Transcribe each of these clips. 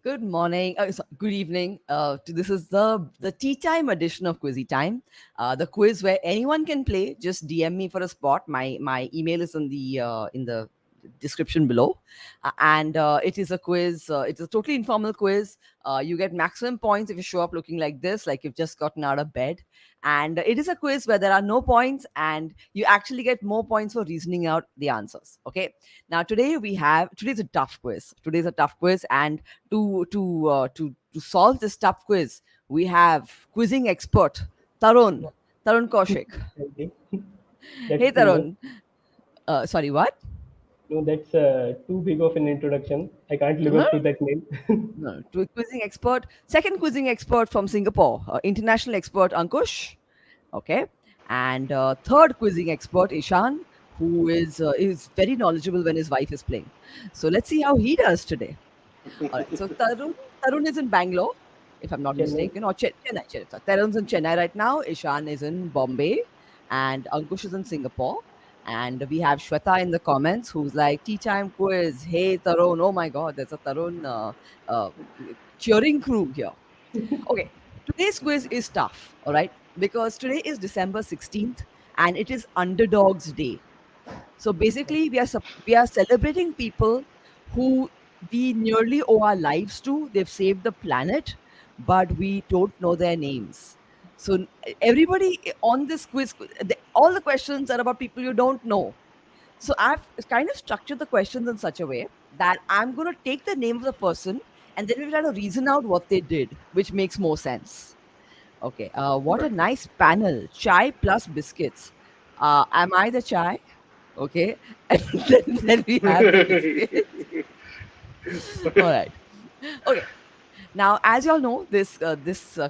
Good morning. Good evening. This is the tea time edition of Quizzytime, the quiz where anyone can play. Just DM me for a spot. My email is in the description below, and it is a quiz. It's a totally informal quiz. You get maximum points if you show up looking like this, like you've just gotten out of bed. And it is a quiz where there are no points, and you actually get more points for reasoning out the answers. Okay. Now today's a tough quiz. Today's a tough quiz, and to solve this tough quiz, we have quizzing expert Tarun Kaushik. Okay. That's Hey too much. Tarun, sorry, what? No, that's too big of an introduction. I can't live No, up to that name. no, to a quizzing expert, second quizzing expert from Singapore, international expert Ankush. Okay, and third quizzing expert Ishan, who is very knowledgeable when his wife is playing. So let's see how he does today. All right. So Tarun is in Bangalore, if I'm not Chennai. mistaken, or Chennai. Chennai. So Tarun's in Chennai right now. Ishan is in Bombay, and Ankush is in Singapore. And we have Shweta in the comments who's like, tea time quiz. Hey, Tarun. Oh my God, there's a Tarun uh, cheering crew here. Okay. Today's quiz is tough, all right? Because today is December 16th and it is Underdogs Day. So basically, we are celebrating people who we nearly owe our lives to. They've saved the planet, but we don't know their names. So everybody on this quiz, all the questions are about people you don't know. So I've kind of structured the questions in such a way that I'm going to take the name of the person and then we'll try to reason out what they did, which makes more sense. Okay. What a Right. nice panel. Chai plus biscuits. Am I the chai? Okay. And then we have the biscuit. All right. Okay. Now, as you all know, this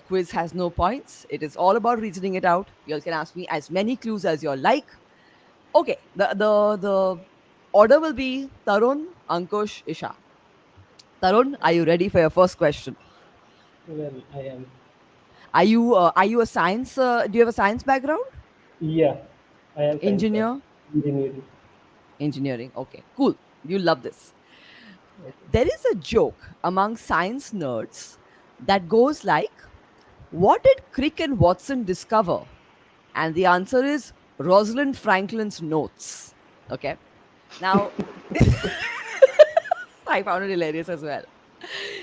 quiz has no points. It is all about reasoning it out. You all can ask me as many clues as you all like. Okay. The order will be Tarun, Ankush, Isha. Tarun, are you ready for your first question? Well, I am. Are you a science? Do you have a science background? Yeah, I am science back. Engineer, Engineering. engineering. Okay, cool. You love this. Okay. There is a joke among science nerds that goes like, what did Crick and Watson discover? And the answer is Rosalind Franklin's notes. Okay. Now, I found it hilarious as well.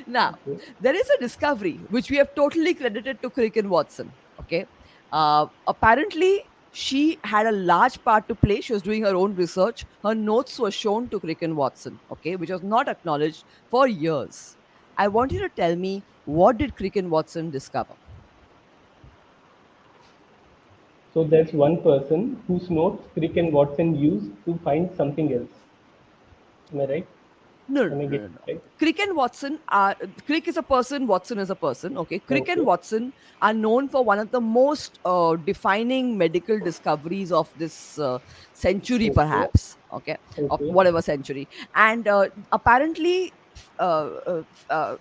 Now, Okay. there is a discovery which we have totally credited to Crick and Watson. Okay. Apparently, she had a large part to play. She was doing her own research. Her notes were shown to Crick and Watson, okay, which was not acknowledged for years. I want you to tell me, what did Crick and Watson discover? So there's one person whose notes Crick and Watson used to find something else. Am I right? No, no, Am I no, getting no, no. it right? Crick and Watson are Crick is a person, Watson is a person. Okay, Crick and Okay. Watson are known for one of the most defining medical discoveries of this century, Okay. perhaps. Okay, of Okay. whatever century, and apparently, uh, uh, uh,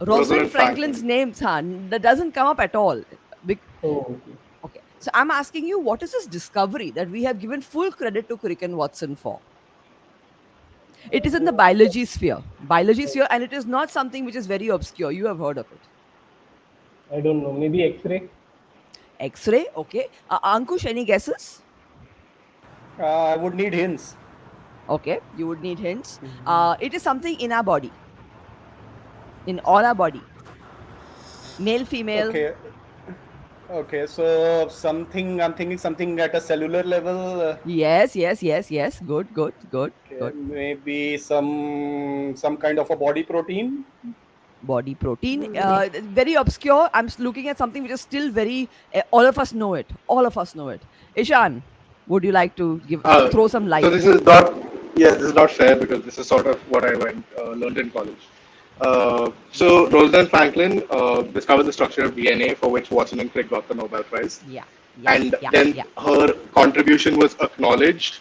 Rosalind Rosalind Franklin's Franklin. name, that doesn't come up at all. Oh, okay. Okay, so I'm asking you, what is this discovery that we have given full credit to Crick and Watson for? It is in the biology sphere, and it is not something which is very obscure. You have heard of it. I don't know. Maybe X-ray. X-ray, okay. Ankush, any guesses? I would need hints. Okay, you would need hints. It is something in our body, in all our body, male, female. Okay. Okay. So something I'm thinking something at a cellular level. Yes, yes, yes, yes. Good, good, good, Okay. good. Maybe some kind of a body protein. Body protein, very obscure. I'm looking at something which is still very. All of us know it. All of us know it. Ishan, would you like to give Uh, throw some so light? this is not, yes, this is not fair because this is sort of what I learned in college. So Rosalind Franklin discovered the structure of DNA, for which Watson and Crick got the Nobel Prize, Yeah, yeah, and yeah, then yeah. her contribution was acknowledged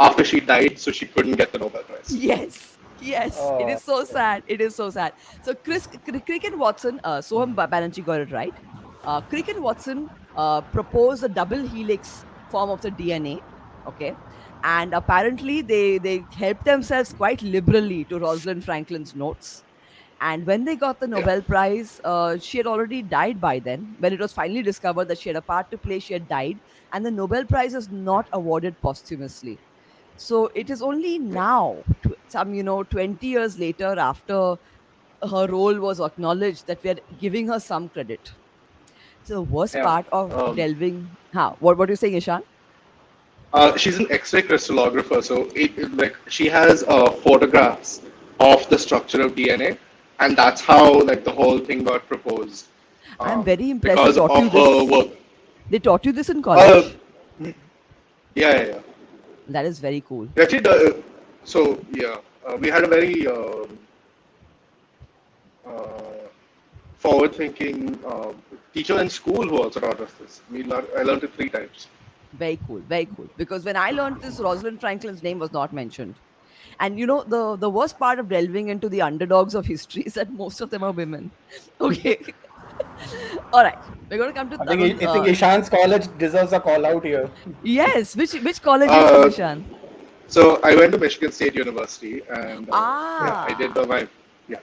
after she died, so she couldn't get the Nobel Prize. Yes, yes. It Uh, is so sad. It is so sad. So Crick and Watson, Soham Banerjee got it right. Crick and Watson proposed a double helix form of the DNA. Okay. And apparently they helped themselves quite liberally to Rosalind Franklin's notes. And when they got the Yeah. Nobel Prize, she had already died by then. When it was finally discovered that she had a part to play, she had died, and the Nobel Prize is not awarded posthumously. So it is only now, some 20 years later, after her role was acknowledged, that we are giving her some credit. So the worst Yeah. part of Um, delving, what are you saying, Ishan? she's an X-ray crystallographer, so like she has photographs of the structure of DNA, and that's how like the whole thing got proposed I'm very impressed. They because taught you of her this. work. They taught you this in Uh, college. yeah, yeah, yeah. That is very cool. Actually, so yeah, we had a very uh, forward-thinking teacher in school who also taught us this. I learned it 3 times. Very cool. Very cool. Because when I learned this, Rosalind Franklin's name was not mentioned. And the worst part of delving into the underdogs of history is that most of them are women. Okay. All right. We're going to come to Tarun. I think Ishan's college deserves a call out here. Yes. Which college is this, Uh, Ishan? so I went to Michigan State University, and yeah, Ah, yeah,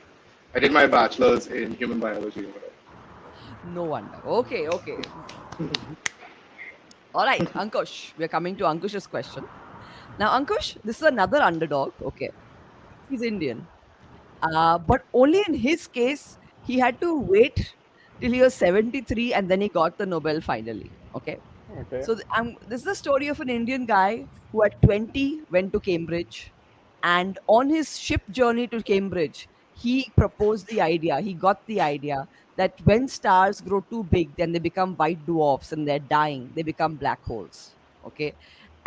I did my bachelor's in human biology or whatever. no wonder. Okay. Okay. All right, Ankush. We're coming to Ankush's question. Now, Ankush, this is another underdog. Okay. He's Indian. But only in his case, he had to wait till he was 73 and then he got the Nobel finally. Okay. Okay. So this is the story of an Indian guy who at 20 went to Cambridge, and on his ship journey to Cambridge, he proposed the idea. He got the idea that when stars grow too big, then they become white dwarfs and they're dying. They become black holes. Okay.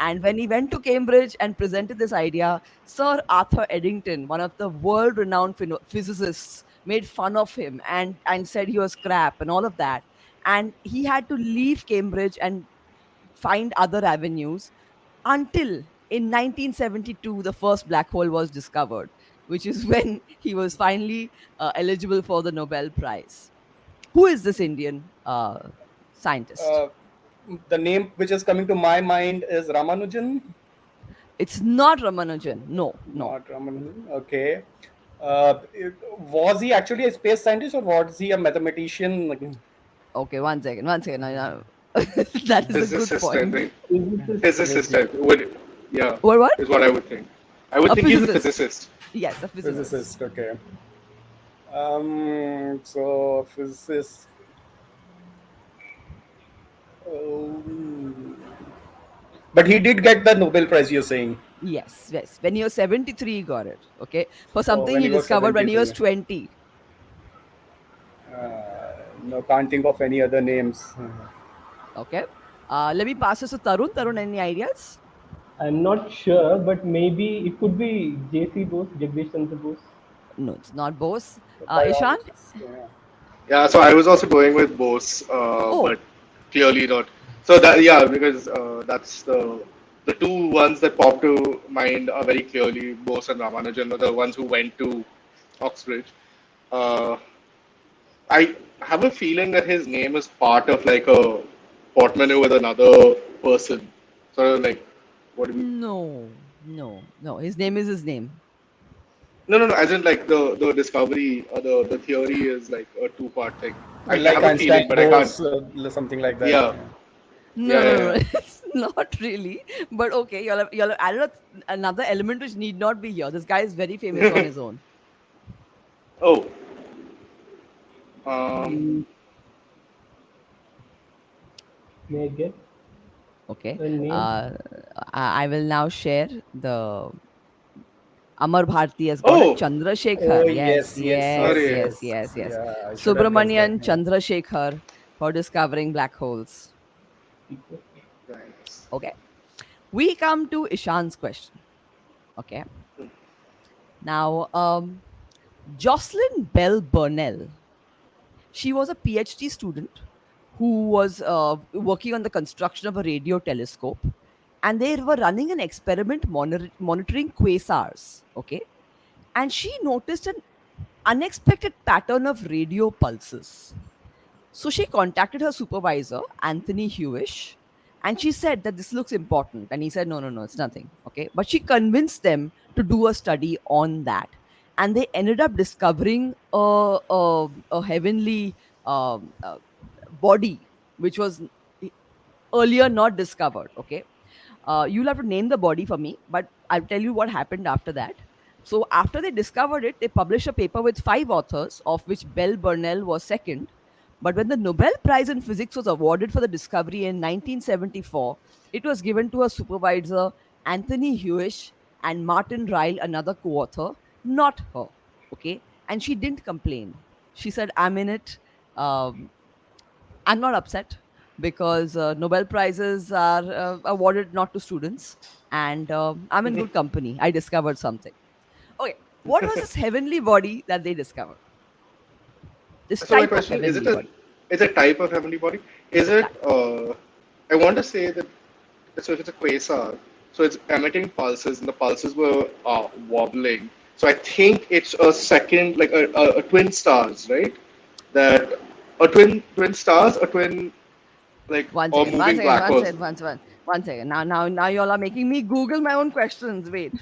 And when he went to Cambridge and presented this idea, Sir Arthur Eddington, one of the world renowned physicists, made fun of him and said he was crap and all of that. And he had to leave Cambridge and find other avenues until in 1972 the first black hole was discovered, which is when he was finally eligible for the Nobel Prize. Who is this Indian scientist? Uh, the name which is coming to my mind is Ramanujan. It's not Ramanujan. No, no. Not Ramanujan. Okay. Was he actually a space scientist or was he a mathematician? Okay, one second, one second. That is a good Physicist, I point. think. Physicist, Physicist, maybe. I would, yeah, What? is what I would think. I would A think he's a physicist. physicist. Yes, a physicist. Physicist. Okay. So physicist. Um, but he did get the Nobel Prize. You're saying? Yes, yes. When he was 73, he got it. Okay. For Oh, something when he he was discovered when he was 73. 20. No, can't think of any other names. Okay. Let me pass this to Tarun. Tarun, any ideas? I'm not sure, but maybe it could be J.C. Bose, Jagdish Chandra Bose. No, it's not Bose. The Ishan? biologist. Yeah. Yeah, so I was also going with Bose, Oh, but clearly not. So that yeah, because that's the two ones that pop to mind are very clearly Bose and Ramanujan are the ones who went to Oxbridge. Uh, I have a feeling that his name is part of like a portmanteau with another person. Sort of like what do we? no, no, no. His name is his name. No, no, no. As in like the discovery, the theory is like a two-part thing. I Like have a Einstein feeling, but I can't. Bose, something like that. Yeah, Yeah. No, yeah, no, yeah, no, no. yeah. It's not really. But okay, you'll have added another element which need not be here. This guy is very famous on his own. Oh, um, Mm, may I get Okay. a name? I will now share the Amar Bharti has got it. oh, Chandrasekhar. Oh Yes, yes, yes, yes, yes, sorry. yes, yes. yes, yes. Yeah, I should have guessed that. Subramanian Yeah. Chandrasekhar for discovering black holes. Thanks. Okay. We come to Ishan's question. Okay. Now, Jocelyn Bell Burnell, she was a PhD student who was working on the construction of a radio telescope, and they were running an experiment monitoring quasars. Okay. And she noticed an unexpected pattern of radio pulses. So she contacted her supervisor, Anthony Hewish, And she said that this looks important. And he said, no, no, no, it's nothing. Okay. But she convinced them to do a study on that. And they ended up discovering a heavenly body, which was earlier not discovered. Okay. You'll have to name the body for me, but I'll tell you what happened after that. So, after they discovered it, they published a paper with five authors, of which Bell Burnell was second. But when the Nobel Prize in Physics was awarded for the discovery in 1974, it was given to her supervisor, Anthony Hewish, and Martin Ryle, another co author, not her. Okay. And she didn't complain. She said, I'm in it. Um, I'm not upset because Nobel Prizes are awarded not to students, and I'm in good company. I discovered something. Okay, what was this heavenly body that they discovered? This So my type of question is: heavenly body. it's a type of heavenly body? Is it? Type. I want to say that. So if it's a quasar, so it's emitting pulses, and the pulses were wobbling. So I think it's a second, like a twin stars, right? That a twin stars, a twin like One or second, one moving second, black one holes. second, one second. Now, you all are making me Google my own questions. Wait,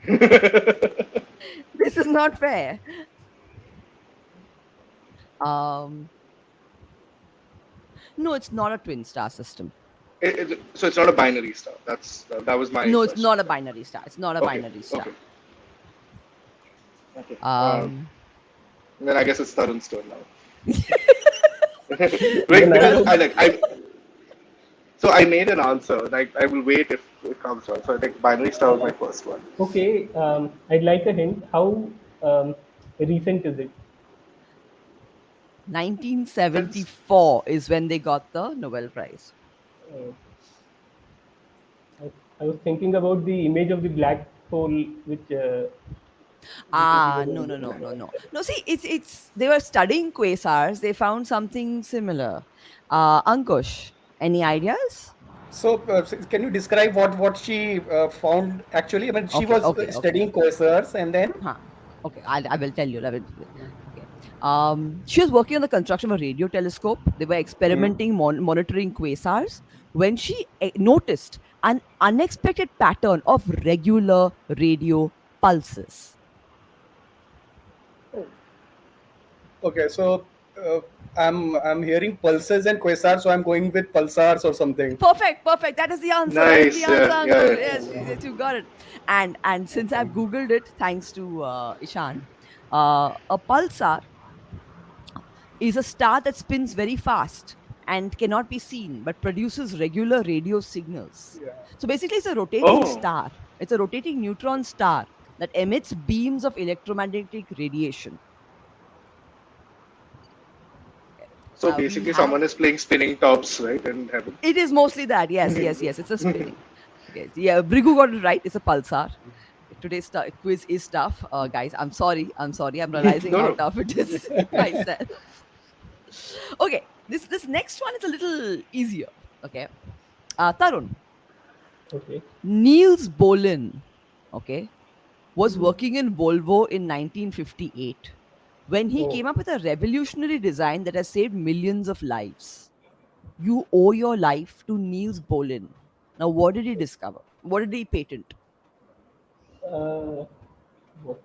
this is not fair. Um, no, it's not a twin star system. So it's not a binary star. That was my No, it's question. not a binary star. It's not a Okay, binary star. okay, okay. Then I guess it's Tarun's turn now. Right, Even I because don't. I made an answer. Like I will wait if it comes out. So I think binary star was my first one. Okay, I'd like a hint. How recent is it? It's 1974 is when they got the Nobel Prize. Uh, I was thinking about the image of the black hole, which recently Ah, was no, on no, the no, no, radar. no. No, see, it's they were studying quasars. They found something similar. Ankush, any ideas? So, can you describe what she found actually? I mean, she Okay, was okay, okay. studying quasars, and then Huh. Okay, I will tell you. Okay. She was working on the construction of a radio telescope. They were experimenting, monitoring quasars when she noticed an unexpected pattern of regular radio pulses. okay, so I'm hearing pulses and quasars, so I'm going with pulsars or something. Perfect, perfect. That is the answer. That is the nice. answer, Yeah, Ankush. yeah. Yes, yes, you got it. And since I've googled it, thanks to Ishan, a pulsar is a star that spins very fast and cannot be seen but produces regular radio signals. Yeah. So basically, it's a rotating Oh, star. It's a rotating neutron star that emits beams of electromagnetic radiation. so We basically, have someone is playing spinning tops, right, in heaven. it is mostly that. Yes, yes, yes. It's a spinning. Okay. Yeah, Brigu got it right. It's a pulsar. Today's quiz is tough, guys. I'm sorry. I'm sorry. I'm realizing No, how no. tough it is myself. Okay, this next one is a little easier. Okay, Tarun, Okay. Niels Bohlin, okay, was Mhm. working in Volvo in 1958 when he Oh, came up with a revolutionary design that has saved millions of lives. You owe your life to Niels Bohlin. Now, what did he discover? What did he patent? uh, what?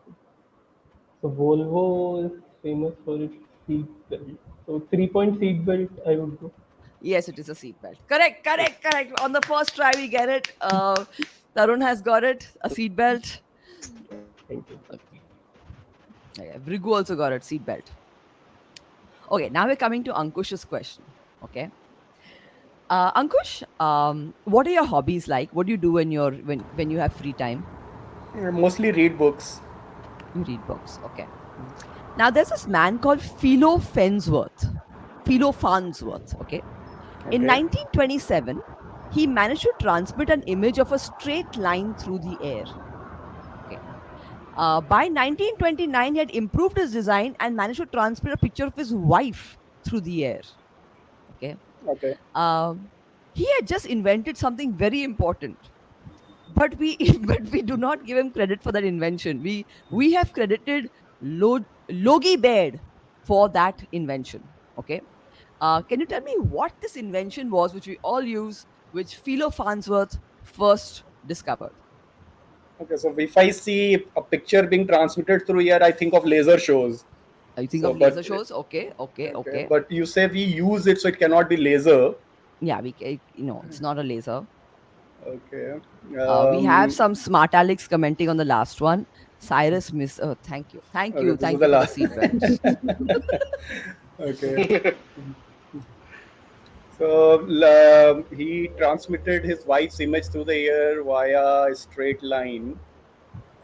So Volvo is famous for its seat belt. So 3-point seat belt, I would go. Yes, it is a seatbelt. Correct, correct, correct. On the first try, we get it. Tarun has got it. A seatbelt. Thank you. Yeah, Brigu also got it. Seatbelt. Okay, now we're coming to Ankush's question. Okay, Ankush, what are your hobbies like? What do you do when you have free time? Mostly read books. You read books. Okay. Now there's this man called Philo Farnsworth. Okay, in Okay. 1927, he managed to transmit an image of a straight line through the air. Okay. By 1929, he had improved his design and managed to transmit a picture of his wife through the air. Okay. Okay. Um, he had just invented something very important, but we but we do not give him credit for that invention. We have credited Logie Baird for that invention. Okay. Can you tell me what this invention was, which we all use which Philo Farnsworth first discovered? Okay, so if I see a picture being transmitted through here, I think of laser shows. You think So, of laser but shows? Okay, okay, okay, okay. but you say we use it, so it cannot be laser. Yeah, it's not a laser. Okay. We have Um, some smart Alex commenting on the last one. Cyrus Miss. Oh, thank you, thank okay, you, this is thank the you for the last. seatbelt. Okay. So he transmitted his wife's image through the air via a straight line.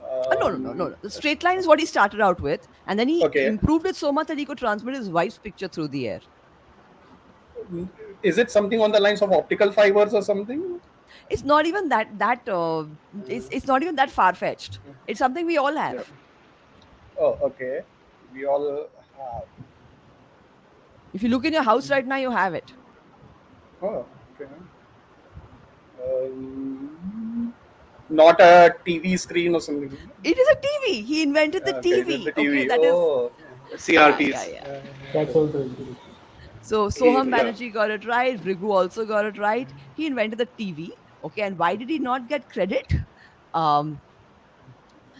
No, no, no, no, Um, no. The straight line is what he started out with, and then he okay. improved it so much that he could transmit his wife's picture through the air. Is it something on the lines of optical fibers or something? It's not even it's not even that far fetched. It's something we all Yeah. have. Oh, okay. We all have. If you look in your house right now, you have it. Oh, okay. Um, Not a TV screen or something. It is a TV. He invented the Okay, the TV. Okay, TV. that is Oh, yeah, yeah, CRTs. yeah. That's also interesting. So Soham Yeah. Banerjee got it right. Brigu also got it right. He invented the TV. Okay, and why did he not get credit? Um,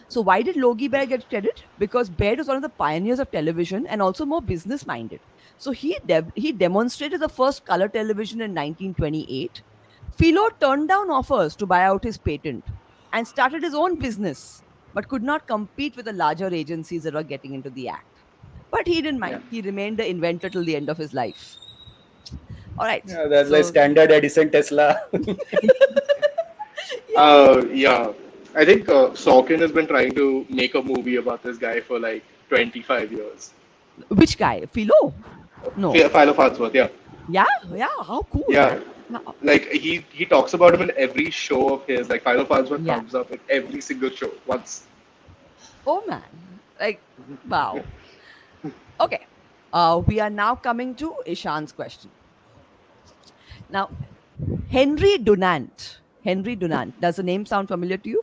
so why did Logie Baird get credit? Because Baird was one of the pioneers of television and also more business minded. So he demonstrated the first color television in 1928. Philo turned down offers to buy out his patent and started his own business, but could not compete with the larger agencies that were getting into the act. But he didn't Yeah. mind. He remained the inventor till the end of his life. All right. yeah, that's like So standard Edison Tesla. yeah. Yeah. I think Sorkin has been trying to make a movie about this guy for like 25 years. Which guy? Philo? No. Philo Farnsworth, yeah. Yeah, yeah. How cool, Yeah. man. Wow. Like he talks about him in every show of his. Like Philo Farnsworth Yeah. comes up in every single show once. Oh man. Like, wow. Okay. We are now coming to Ishan's question. Now, Henry Dunant. Henry Dunant. Does the name sound familiar to you,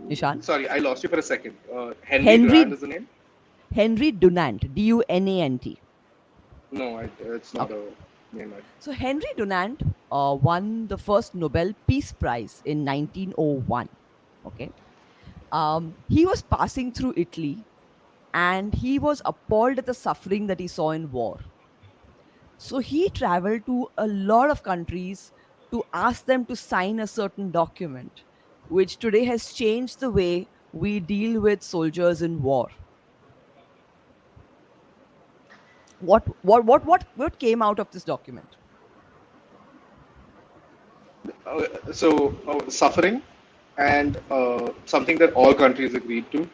Ishan? Sorry, I lost you for a second. Henry Durand Henry is the name? Henry Dunant. Dunant. No, it's not Okay. a name. So Henry Dunant won the first Nobel Peace Prize in 1901. Okay. He was passing through Italy and he was appalled at the suffering that he saw in war. So he traveled to a lot of countries to ask them to sign a certain document, which today has changed the way we deal with soldiers in war. What came out of this document? Suffering and something that all countries agreed to.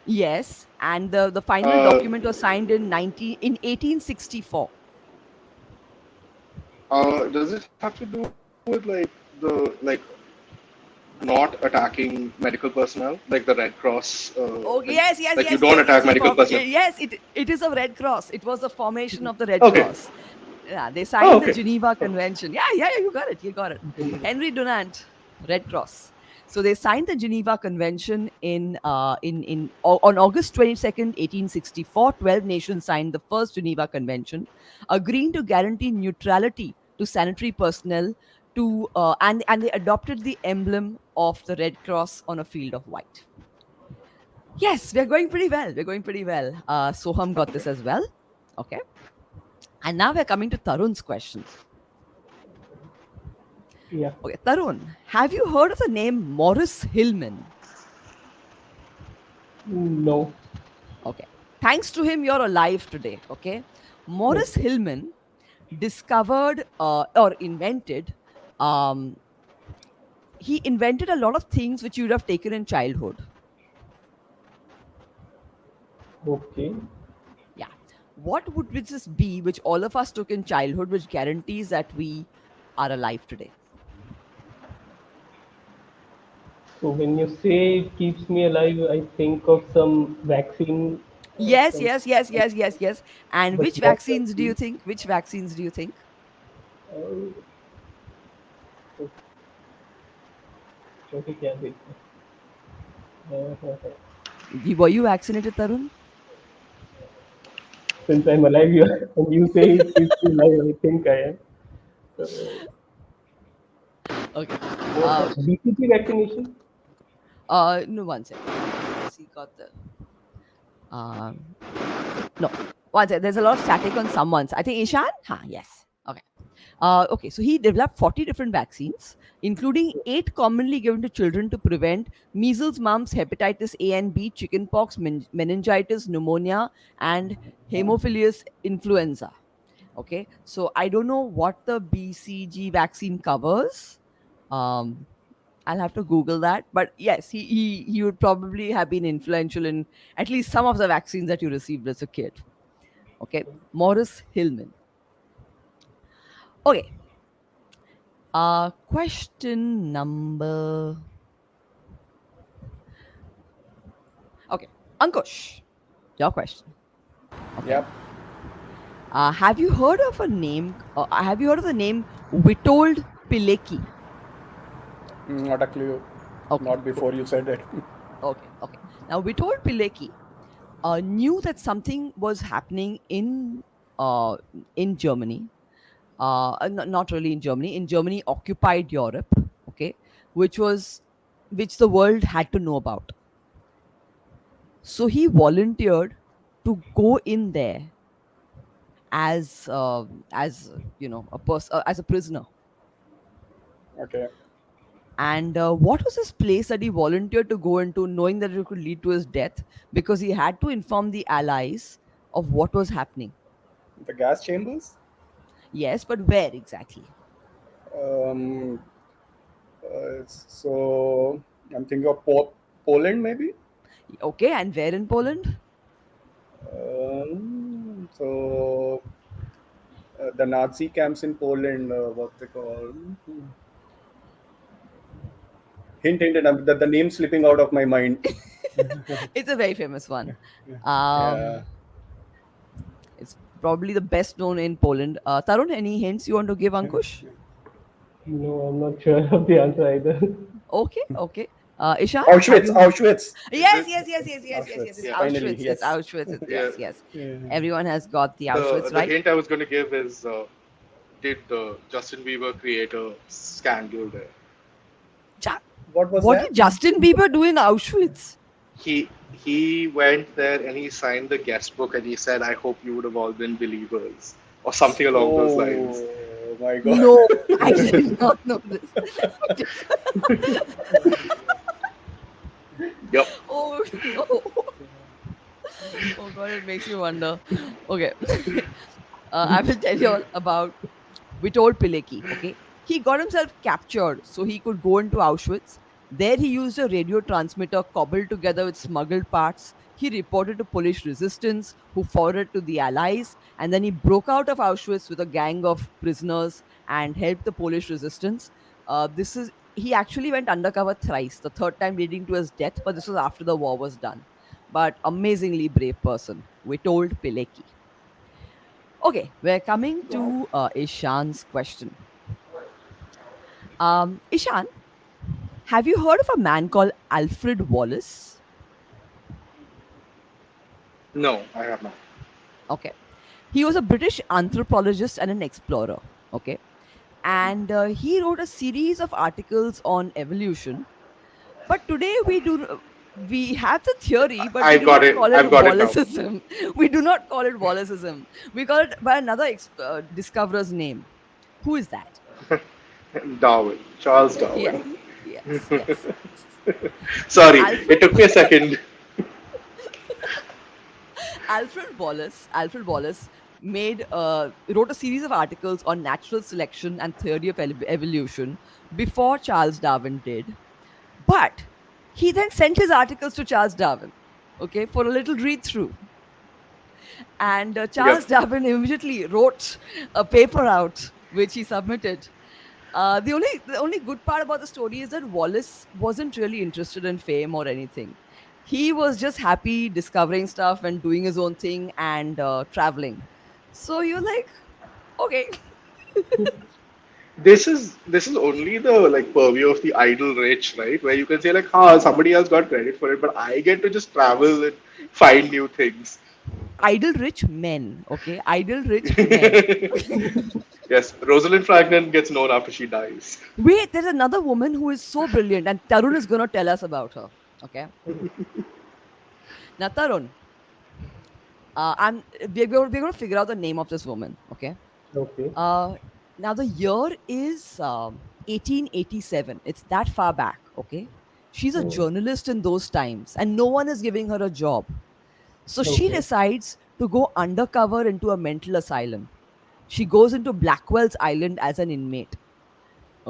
Yes, and the final Uh, document was signed in 1864. does it have to do with like not attacking medical personnel, like the Red Cross? Oh yes, yes, Like you yes, don't yes. attack medical personnel. Yes, it is a Red Cross. It was the formation of the Red Okay. Cross. Yeah, they Oh, signed the okay. Geneva Oh, Convention. Yeah, yeah, you got it. You got it. Henry Dunant, Red Cross. So they signed the Geneva Convention on August 22nd, 1864. 12 nations signed the first Geneva Convention, agreeing to guarantee neutrality to sanitary personnel and they adopted the emblem of the Red Cross on a field of white. Yes, we're going pretty well. We're going pretty well. Soham got this okay. as well. Okay. And now we're coming to Tarun's question. Yeah. Okay, Tarun, have you heard of the name Morris Hillman? No. Okay. Thanks to him, you're alive today. Okay. Morris Okay. Hillman discovered or invented, um, he invented a lot of things which you would have taken in childhood. Okay. Yeah. What would this be which all of us took in childhood, which guarantees that we are alive today? So when you say it keeps me alive, I think of some vaccine. Yes, Some, yes, yes, yes, yes, yes. And but which what vaccines do you vaccine? think? Which vaccines do you think? Uh, okay, क्या देखते हैं? Were you vaccinated, Tarun? Since I'm alive, and you say it keeps me alive, I think I am. So, Okay. What BCG vaccination? No, one second. Has he got the? Um, no, one second. There's a lot of static on someone's. I think Ishan. Huh, yes. Okay. Okay, so he developed 40 different vaccines, including 8 commonly given to children to prevent measles, mumps, hepatitis A and B, chickenpox, meningitis, pneumonia, and Haemophilus influenza. Okay, so I don't know what the BCG vaccine covers. Um, I'll have to Google that. But yes, he would probably have been influential in at least some of the vaccines that you received as a kid. Okay, Morris Hillman. Okay, question number. Okay, Ankush, your question. Okay, Yep. have you heard of a name? Have you heard of the name Witold Pilecki? Not a clue. Okay, Not before you said it. okay. Now Witold Pilecki knew that something was happening uh, in Germany. Not really in Germany. In Germany, occupied Europe. Okay, which was which the world had to know about. So he volunteered to go in there as a person as a prisoner. Okay. And what was this place that he volunteered to go into, knowing that it could lead to his death, because he had to inform the Allies of what was happening? The gas chambers. Yes, but where exactly? Um, so I'm thinking of Poland, maybe. Okay, and where in Poland? So the Nazi camps in Poland, what they call? Hint, hint, hint. The name slipping out of my mind. It's a very famous one. Yeah. Um, it's probably the best known in Poland. Tarun, any hints you want to give Ankush? No, I'm not sure of the answer either. Okay, okay. Ishan, have Auschwitz. you? Auschwitz. Is Yes, it? yes, yes, yes, yes, yes, yes. Auschwitz. It's Yeah. Finally, Auschwitz. It's yes. Auschwitz. Yeah. Yes, yes. Yeah. Everyone has got the The Auschwitz the right. hint I was going to give is did the Justin Bieber create a scandal there? Ja- What was what that? did Justin Bieber do in Auschwitz? He went there and he signed the guest book and he said, "I hope you would have all been believers," or something along those lines. Oh my god. No, I did not know this. Yep. Oh no. Oh god, it makes you wonder. Okay. I will tell you all about Witold Pilecki. Okay. He got himself captured so he could go into Auschwitz. There he used a radio transmitter cobbled together with smuggled parts. He reported to Polish resistance, who forwarded to the Allies, and then he broke out of Auschwitz with a gang of prisoners and helped the Polish resistance. This is He actually went undercover thrice, the third time leading to his death, but this was after the war was done. But amazingly brave person, Witold Pilecki. Okay, we're coming Wow. to Ishan's question. Ishan, have you heard of a man called Alfred Wallace? No, I have not. Okay, he was a British anthropologist and an explorer. Okay, and he wrote a series of articles on evolution. But today we have the theory, but we I've do got not it. call it I've got it now. Wallaceism. We do not call it Wallaceism. We call it by another discoverer's name. Who is that? Darwin, Charles Yes, Darwin. yes, yes. Sorry, Alfred it took me a second. Alfred Wallace made wrote a series of articles on natural selection and theory of evolution before Charles Darwin did. But he then sent his articles to Charles Darwin, okay, for a little read through. And Yep. Charles Darwin immediately wrote a paper out, which he submitted. The only good part about the story is that Wallace wasn't really interested in fame or anything. He was just happy discovering stuff and doing his own thing and traveling. So you're like, okay, This is only the like purview of the idle rich, right? Where you can say like, "Ha, somebody else got credit for it, but I get to just travel and find new things." idle rich men, okay, idle rich men. Yes, Rosalind Franklin gets known after she dies. Wait, there's another woman who is so brilliant, and Tarun is going to tell us about her. Okay. Now, Tarun, I'm we're going to figure out the name of this woman. Okay. Okay. Uh, Now the year is 1887. It's that far back. Okay. She's a Oh, journalist in those times, and no one is giving her a job. So she okay. decides to go undercover into a mental asylum. She goes into Blackwell's Island as an inmate.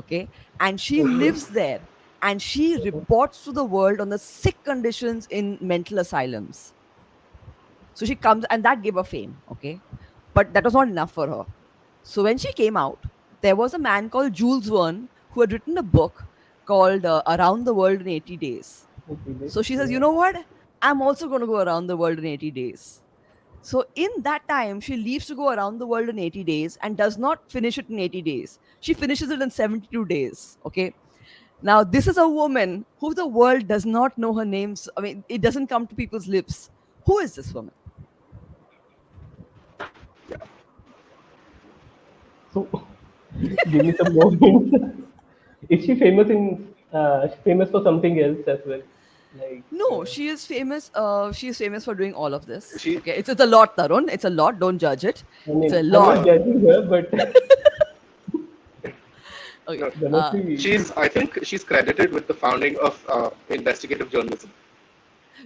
Okay. And she Okay. lives there, and she reports to the world on the sick conditions in mental asylums. So she comes, and that gave her fame. Okay. But that was not enough for her. So when she came out, there was a man called Jules Verne who had written a book called Around the World in 80 Days. Okay. So she says, you Yeah. know what? I'm also going to go around the world in 80 days. So in that time, she leaves to go around the world in 80 days and does not finish it in 80 days. She finishes it in 72 days. Okay. Now, this is a woman who the world does not know her names. I mean, it doesn't come to people's lips. Who is this woman? So, give me some more hints. Is she famous in? Famous for something else as well? Like, No, she is famous. She is famous for doing all of this. She, Okay, it's a lot, Tarun. It's a lot. Don't judge it. I It's a mean, I'm lot. not judging her, but Okay. no, there must be. I think she's credited with the founding of investigative journalism.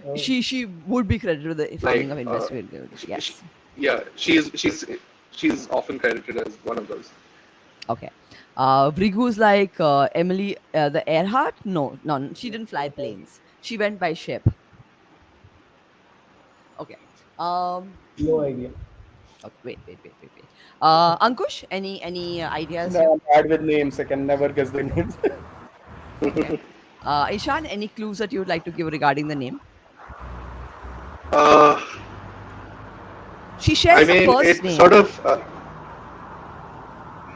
Uh, She would be credited with the Like, founding of investigative. she, Yes. yeah, she's often credited as one of those. Okay. Brigu's like Emily the Earhart. No, no, she didn't fly planes. She went by ship. Okay. Um. no idea. Okay. Wait. Ankush, any ideas here? No, I'm bad with names. I can never guess the names. Okay. Ishan, any clues that you would like to give regarding the name? Uh, She I shares a mean, first it sort name. of. She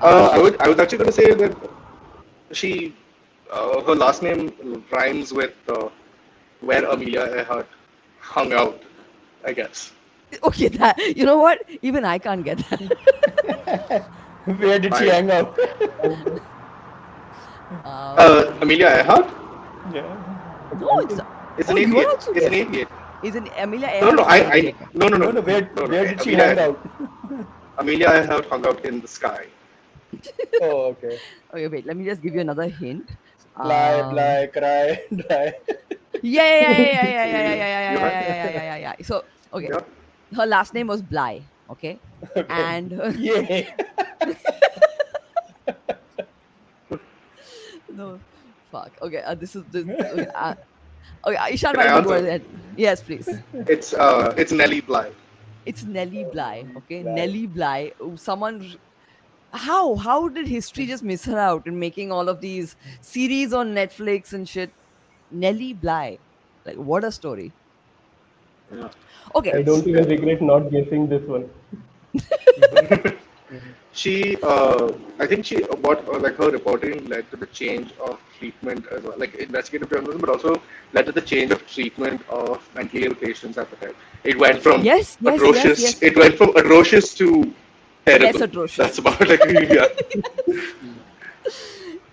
I was actually going to say that she, her last name rhymes with where Amelia Earhart hung out, I guess. okay, that you know what? Even I can't get that. Where did she I, hang out? Amelia Earhart Yeah. No, it's Atlantic. is oh, an you are Indian. also Is an guessing. Indian. Is an Amelia No, Earhart no, is an Indian. no, No, where no, no. where did she hang Amelia, out? Amelia Earhart hung out in the sky. Oh, okay. Okay, wait. Let me just give you another hint. Fly, Um, fly, cry, dry. yeah. So, okay, Yeah. her last name was Bly. Okay, Okay. and Yay. no, fuck. Okay, this is this. Okay, okay, Ishan, Can why I don't you go answer? ahead? Yes, please. It's Nellie Bly. It's Nellie Bly. Okay, Fly. Nellie Bly. Someone. How did history just miss her out in making all of these series on Netflix and shit? Nellie Bly. Like, what a story. Yeah. Okay. I It's don't even regret not guessing this one. she. I think she what like her reporting led to the change of treatment as well, like investigative journalism, but also led to the change of treatment of mentally ill patients at the time. It went from Yes. atrocious. It went from atrocious to Less terrible. That's atrocious. about like yeah.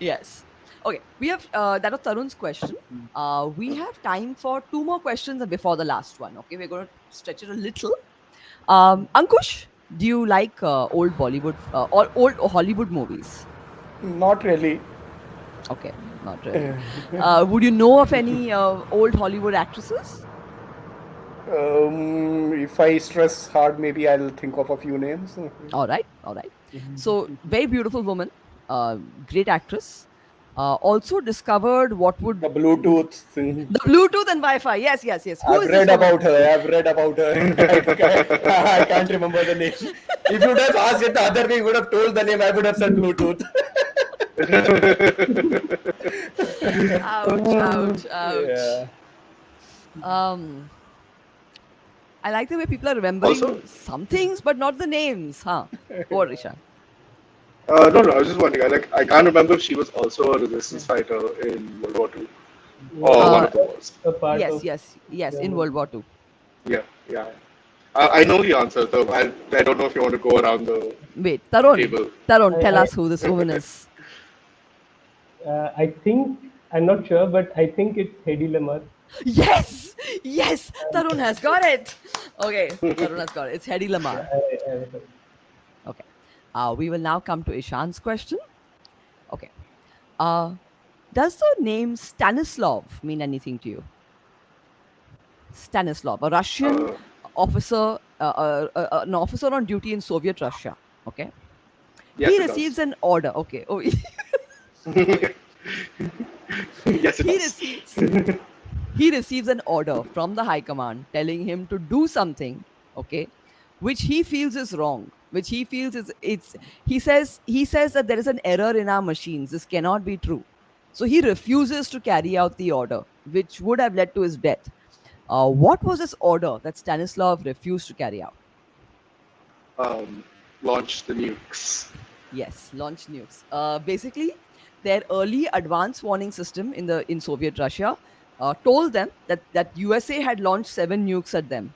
Yes. Okay. We have that was Tarun's question. We have time for two more questions before the last one. Okay, we're going to stretch it a little. Ankush, do you like old Bollywood or old Hollywood movies? Not really. Okay, not really. Would you know of any old Hollywood actresses? If I stress hard, maybe I'll think of a few names. All right. So, very beautiful woman, great actress. Also discovered what would The Bluetooth thing. the Bluetooth and Wi-Fi. Yes. Who I've is this read woman? about her. I've read about her. I can't remember the name. If you would have asked it the other way, you would have told the name. I would have said Bluetooth. Ouch. Yeah. Um, I like the way people are Also, remembering some things, but not the names, huh? Poor Rishan. no, I was just wondering. I can't remember if she was also a resistance fighter in World War II Yeah, or one Uh, of the wars. a part yes, of yes, yes. In German. World War II. Yeah, yeah. I know the answer, so I don't know if you want to go around the Wait, Tarun. table. Tarun, tell I us who this woman is. I think I'm not sure, but I think it's Hedy Lamar. Yes, yes, Tarun has got it. Okay, Tarun has got it. It's Hedy Yeah, Lamar. I was right. Okay. We will now come to Ishan's question. Okay. Uh, does the name Stanislav mean anything to you? Stanislav, a Russian Uh, officer, an officer on duty in Soviet Russia. Okay. He yes, it receives does. an order. Okay. Oh, Yes, it he does. receives he receives an order from the high command telling him to do something, okay, which he feels is wrong, which he feels is it's he says that there is an error in our machines. This cannot be true. So he refuses to carry out the order, which would have led to his death. What was this order that Stanislav refused to carry out? Um, Launch the nukes. Yes, launch nukes. Basically, their early advance warning system in Soviet Russia told them that USA had launched 7 nukes at them.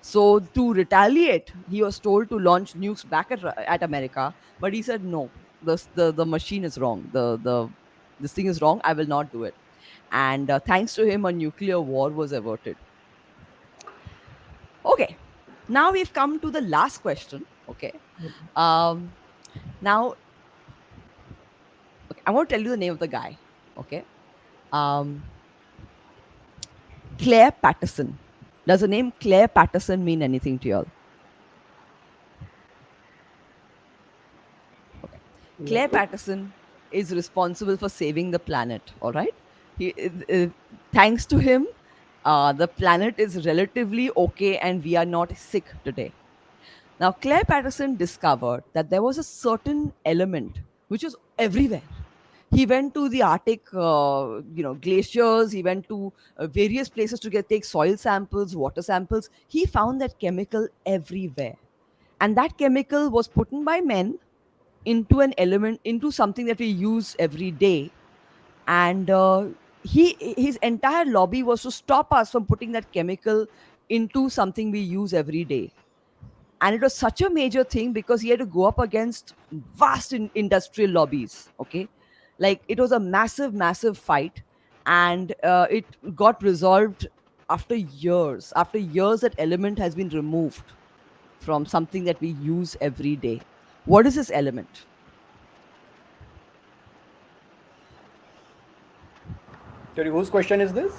So to retaliate, he was told to launch nukes back at America, but he said no. The machine is wrong. The this thing is wrong. I will not do it. And thanks to him, a nuclear war was averted. Okay, now we've come to the last question. Okay, um, now okay, I want to tell you the name of the guy. Okay, um, Claire Patterson. Does the name Claire Patterson mean anything to you all? Okay. No. Claire Patterson is responsible for saving the planet. All right. Thanks to him, the planet is relatively okay, and we are not sick today. Now, Claire Patterson discovered that there was a certain element which was everywhere. He went to the Arctic, glaciers. He went to various places to take soil samples, water samples. He found that chemical everywhere, and that chemical was put in by men into an element, into something that we use every day. And his entire lobby was to stop us from putting that chemical into something we use every day. And it was such a major thing because he had to go up against vast industrial lobbies. Okay, like it was a massive fight. And it got resolved after years that element has been removed from something that we use every day. What is this element? Sorry, whose question is this?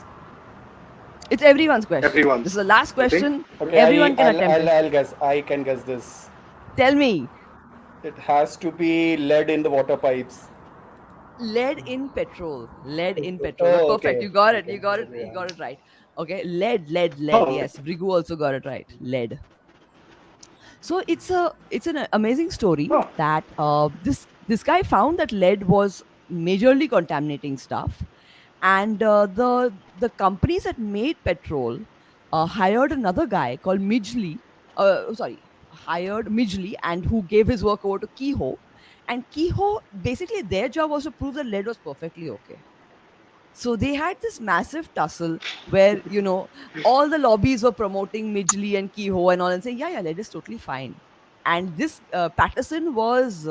It's everyone's question. This is Everyone's, the last I think. question. Okay, Everyone can attempt it. I'll guess. I can guess this. Tell me. It has to be lead in the water pipes. Lead in petrol. Oh, Perfect. okay. You got it. Okay. You got it. You Yeah. got it right. Okay. Lead. Oh, Yes. Brigu also got it right. Lead. So it's an amazing story oh, that this guy found that lead was majorly contaminating stuff. And the companies that made petrol hired another guy called Midgley. Sorry, hired Midgley, and who gave his work over to Kehoe. And Kehoe, basically, their job was to prove that lead was perfectly okay. So they had this massive tussle where all the lobbies were promoting Midgley and Kehoe and all, and saying, yeah, lead is totally fine. And this Patterson was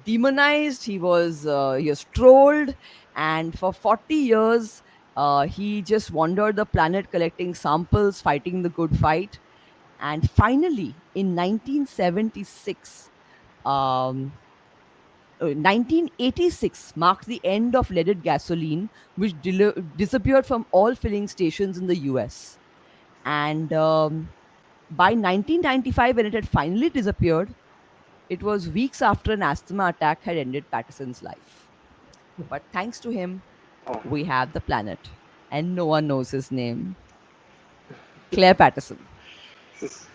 demonized. He was trolled, and for 40 years he just wandered the planet collecting samples, fighting the good fight. And finally, in 1976, um, 1986 marked the end of leaded gasoline, which disappeared from all filling stations in the US. And by 1995, when it had finally disappeared, it was weeks after an asthma attack had ended Patterson's life. But thanks to him, oh. we have the planet, and no one knows his name. Claire Patterson. This is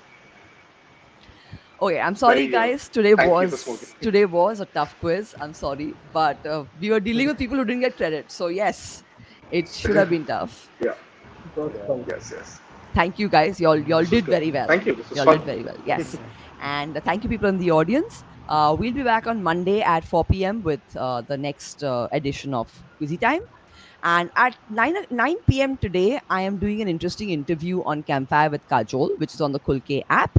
Okay, I'm sorry, very. guys. Today Thank you for was smoking. today was a tough quiz. I'm sorry, but we were dealing with people who didn't get credit. So yes, it should have been tough. Yeah. It was fun. Yes. Thank you, guys. Y'all This was did good. very well. Thank you. This was Y'all fun. did very well. Yes, and thank you, people in the audience. We'll be back on Monday at 4 p.m. with the next edition of Quizzytime. And at 9 p.m. today, I am doing an interesting interview on Campfire with Kajol, which is on the Kulke app.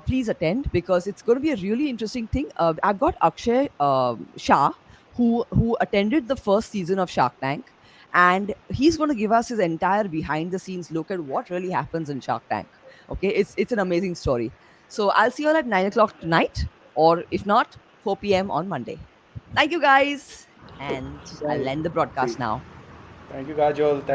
Please attend because it's going to be a really interesting thing. I've got Akshay Shah, who attended the first season of Shark Tank, and he's going to give us his entire behind the scenes look at what really happens in Shark Tank. Okay, it's an amazing story. So I'll see you all at 9 o'clock tonight, or if not, 4 p.m. on Monday. Thank you guys, and I'll Bye. end the See. broadcast now. Thank you, Kajol. Thank you.